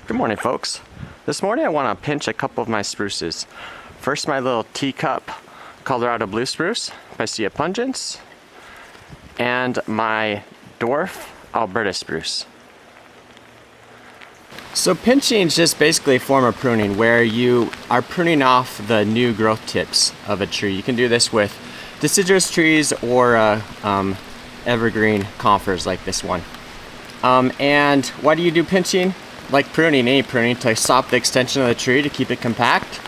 Good morning, folks. This morning I want to pinch a couple of my spruces. First, my little teacup Colorado blue spruce, Picea pungens, and my dwarf Alberta spruce. So pinching is just basically a form of pruning where you are pruning off the new growth tips of a tree. You can do this with deciduous trees or evergreen conifers like this one. And why do you do pinching? Like pruning, any pruning, to stop the extension of the tree to keep it compact.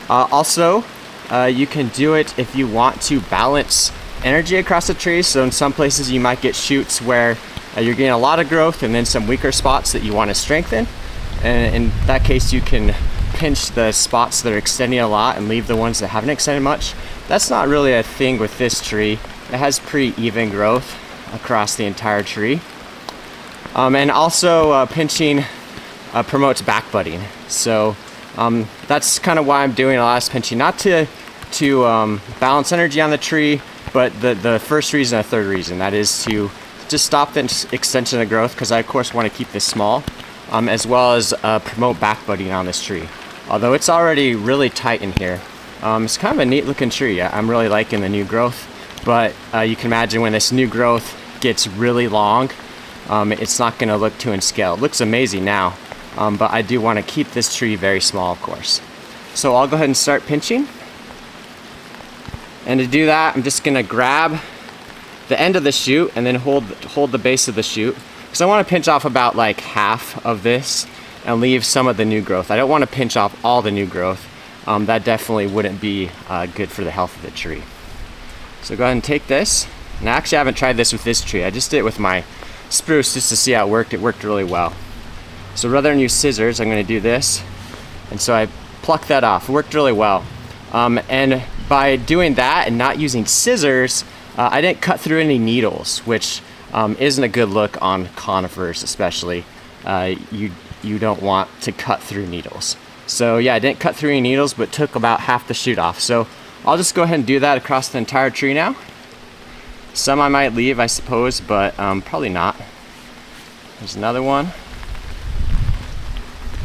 Also, you can do it if you want to balance energy across the tree. So in some places you might get shoots where you're getting a lot of growth and then some weaker spots that you want to strengthen. And in that case, you can pinch the spots that are extending a lot and leave the ones that haven't extended much. That's not really a thing with this tree. It has pretty even growth across the entire tree. And also pinching promotes back budding. So that's kind of why I'm doing a lot of pinching, not to balance energy on the tree, but the first reason, a third reason, that is to just stop the extension of growth, because I of course want to keep this small, as well as promote back budding on this tree. Although it's already really tight in here. It's kind of a neat looking tree. I'm really liking the new growth, but you can imagine when this new growth gets really long, it's not going to look too in scale. It looks amazing now. But I do want to keep this tree very small, of course. So I'll go ahead and start pinching. And to do that, I'm just going to grab the end of the shoot and then hold the base of the shoot. Because I want to pinch off about like half of this and leave some of the new growth. I don't want to pinch off all the new growth. That definitely wouldn't be good for the health of the tree. So go ahead and take this. And actually I haven't tried this with this tree. I just did it with my spruce just to see how it worked. It worked really well. So rather than use scissors, I'm going to do this. And so I plucked that off. It worked really well. And by doing that and not using scissors, I didn't cut through any needles, which isn't a good look on conifers especially. You don't want to cut through needles. So yeah, I didn't cut through any needles, but took about half the shoot off. So I'll just go ahead and do that across the entire tree now. Some I might leave, I suppose, but probably not. There's another one.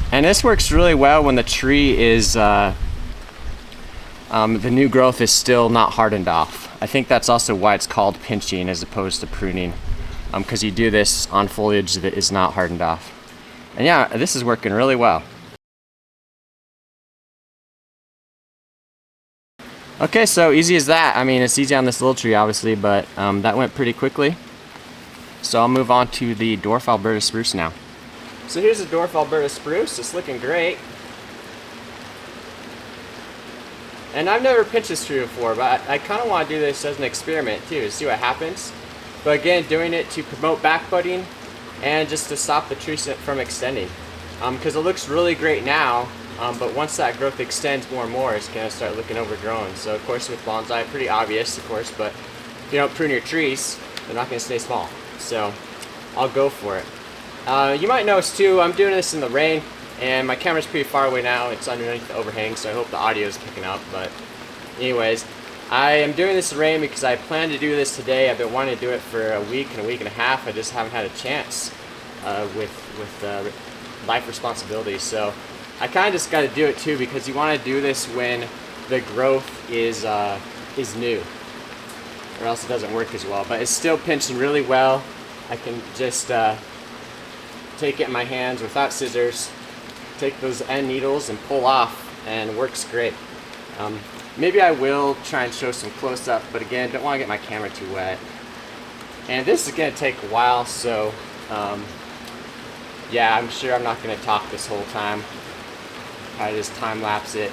And this works really well when the tree is, the new growth is still not hardened off. I think that's also why it's called pinching as opposed to pruning, because you do this on foliage that is not hardened off. And yeah, this is working really well. Okay, so easy as that. I mean, it's easy on this little tree, obviously, but that went pretty quickly. So I'll move on to the dwarf Alberta spruce now. So here's the dwarf Alberta spruce. It's looking great. And I've never pinched this tree before, but I kind of want to do this as an experiment too, to see what happens. But again, doing it to promote back budding and just to stop the tree from extending. Because it looks really great now, but once that growth extends more and more, it's going to start looking overgrown. So of course with bonsai, pretty obvious of course, but if you don't prune your trees, they're not going to stay small. So I'll go for it. You might notice too, I'm doing this in the rain, and my camera's pretty far away now. It's underneath the overhang, so I hope the audio is picking up. But anyways, I am doing this in the rain because I plan to do this today. I've been wanting to do it for a week and a half. I just haven't had a chance with life responsibilities. So I kind of just got to do it too, because you want to do this when the growth is new, or else it doesn't work as well. But it's still pinching really well. I can just take it in my hands without scissors, take those end needles and pull off, and it works great. Maybe I will try and show some close-up, but again, don't want to get my camera too wet. And this is going to take a while, so yeah, I'm sure I'm not going to talk this whole time. I just time-lapse it.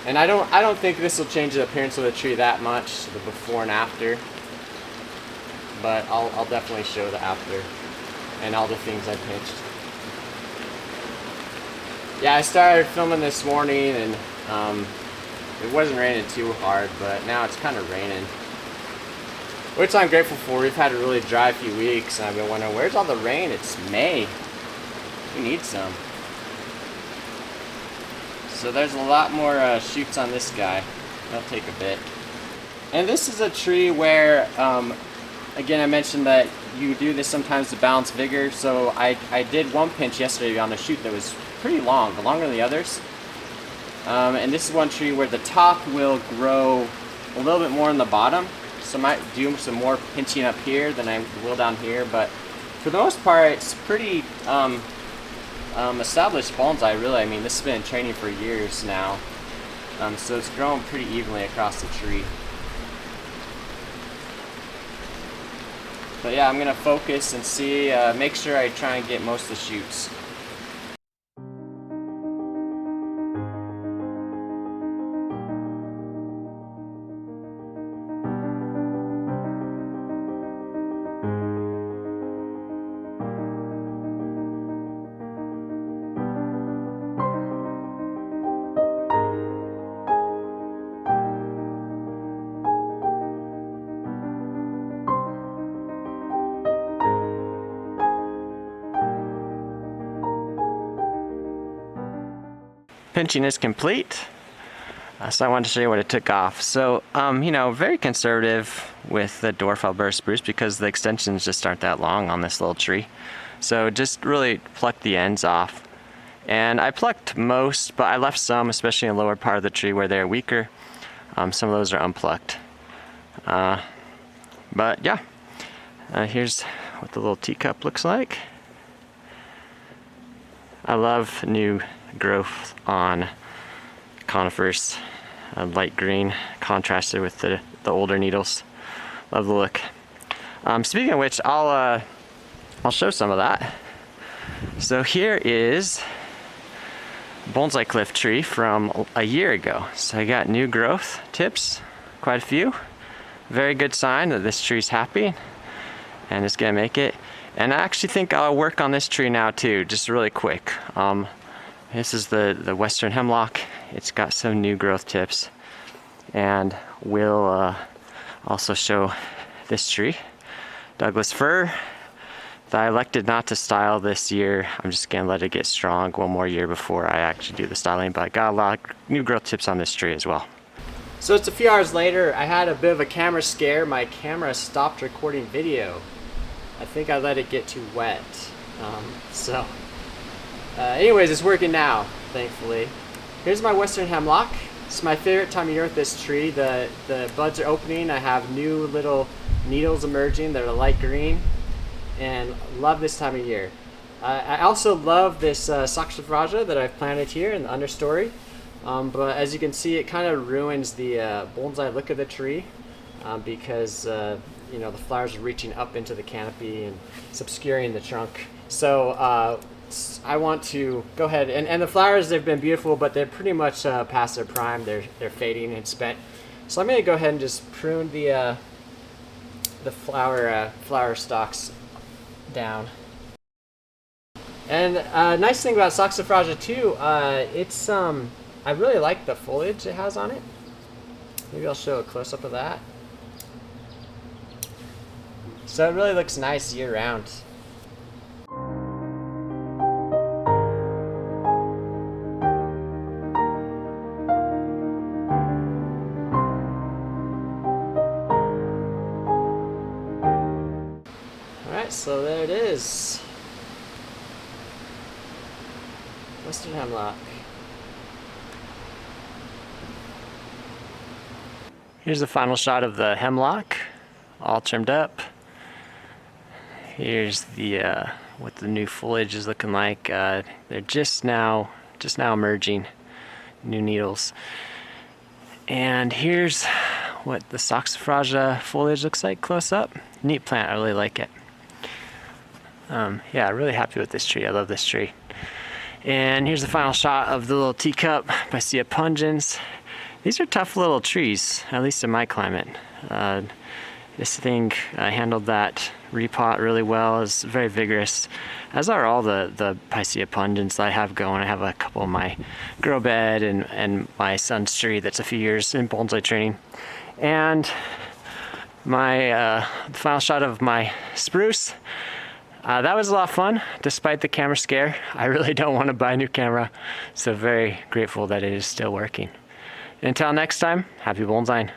And I don't think this will change the appearance of the tree that much, the before and after, but I'll definitely show the after and all the things I pinched. Yeah, I started filming this morning, and it wasn't raining too hard, but now it's kind of raining, which I'm grateful for. We've had a really dry few weeks, and I've been wondering, where's all the rain? It's May. We need some. So there's a lot more shoots on this guy. That'll take a bit. And this is a tree where, again, I mentioned that you do this sometimes to balance vigor. So I did one pinch yesterday on a shoot that was pretty long, longer than the others. And this is one tree where the top will grow a little bit more in the bottom. So I might do some more pinching up here than I will down here, but for the most part, it's pretty established bonsai, really. I mean, this has been in training for years now. So it's growing pretty evenly across the tree. But yeah, I'm gonna focus and see, make sure I try and get most of the shoots. Pinching is complete, so I wanted to show you what it took off. So, you know, very conservative with the dwarf Alberta spruce because the extensions just aren't that long on this little tree. So just really plucked the ends off. And I plucked most, but I left some, especially in the lower part of the tree where they're weaker. Some of those are unplucked. But yeah, here's what the little teacup looks like. I love new growth on conifers, light green contrasted with the older needles. Love the look. Speaking of which, I'll show some of that. So here is bonsai cliff tree from a year ago. So I got new growth tips, quite a few. Very good sign that this tree's happy and it's gonna make it. And I actually think I'll work on this tree now too, just really quick. This is the western hemlock. It's got some new growth tips. And we'll also show this tree, Douglas fir, that I elected not to style this year. I'm just gonna let it get strong one more year before I actually do the styling, but I got a lot of new growth tips on this tree as well. So it's a few hours later. I had a bit of a camera scare. My camera stopped recording video. I think I let it get too wet. Anyways, it's working now, thankfully. Here's my western hemlock. It's my favorite time of year with this tree. The buds are opening. I have new little needles emerging that are light green, and love this time of year. I also love this saxifrage that I've planted here in the understory. But as you can see, it kind of ruins the bonsai look of the tree because you know, the flowers are reaching up into the canopy and it's obscuring the trunk. So I want to go ahead and the flowers, they've been beautiful, but they're pretty much past their prime. They're fading and spent. So I'm going to go ahead and just prune the flower stalks down. And nice thing about saxifrage too, it's I really like the foliage it has on it. Maybe I'll show a close-up of that. So it really looks nice year-round. Alright, so there it is. Western hemlock. Here's the final shot of the hemlock, all trimmed up. Here's the what the new foliage is looking like. They're just now emerging, new needles. And here's what the saxifrage foliage looks like close up. Neat plant, I really like it. Yeah, really happy with this tree. I love this tree. And here's the final shot of the little teacup, Picea pungens. These are tough little trees, at least in my climate. This thing handled that repot really well. It's very vigorous, as are all the Picea pungens that I have going. I have a couple in my grow bed and my son's tree that's a few years in bonsai training. And my final shot of my spruce. That was a lot of fun, despite the camera scare. I really don't want to buy a new camera, so very grateful that it is still working. Until next time, happy bonsaiing.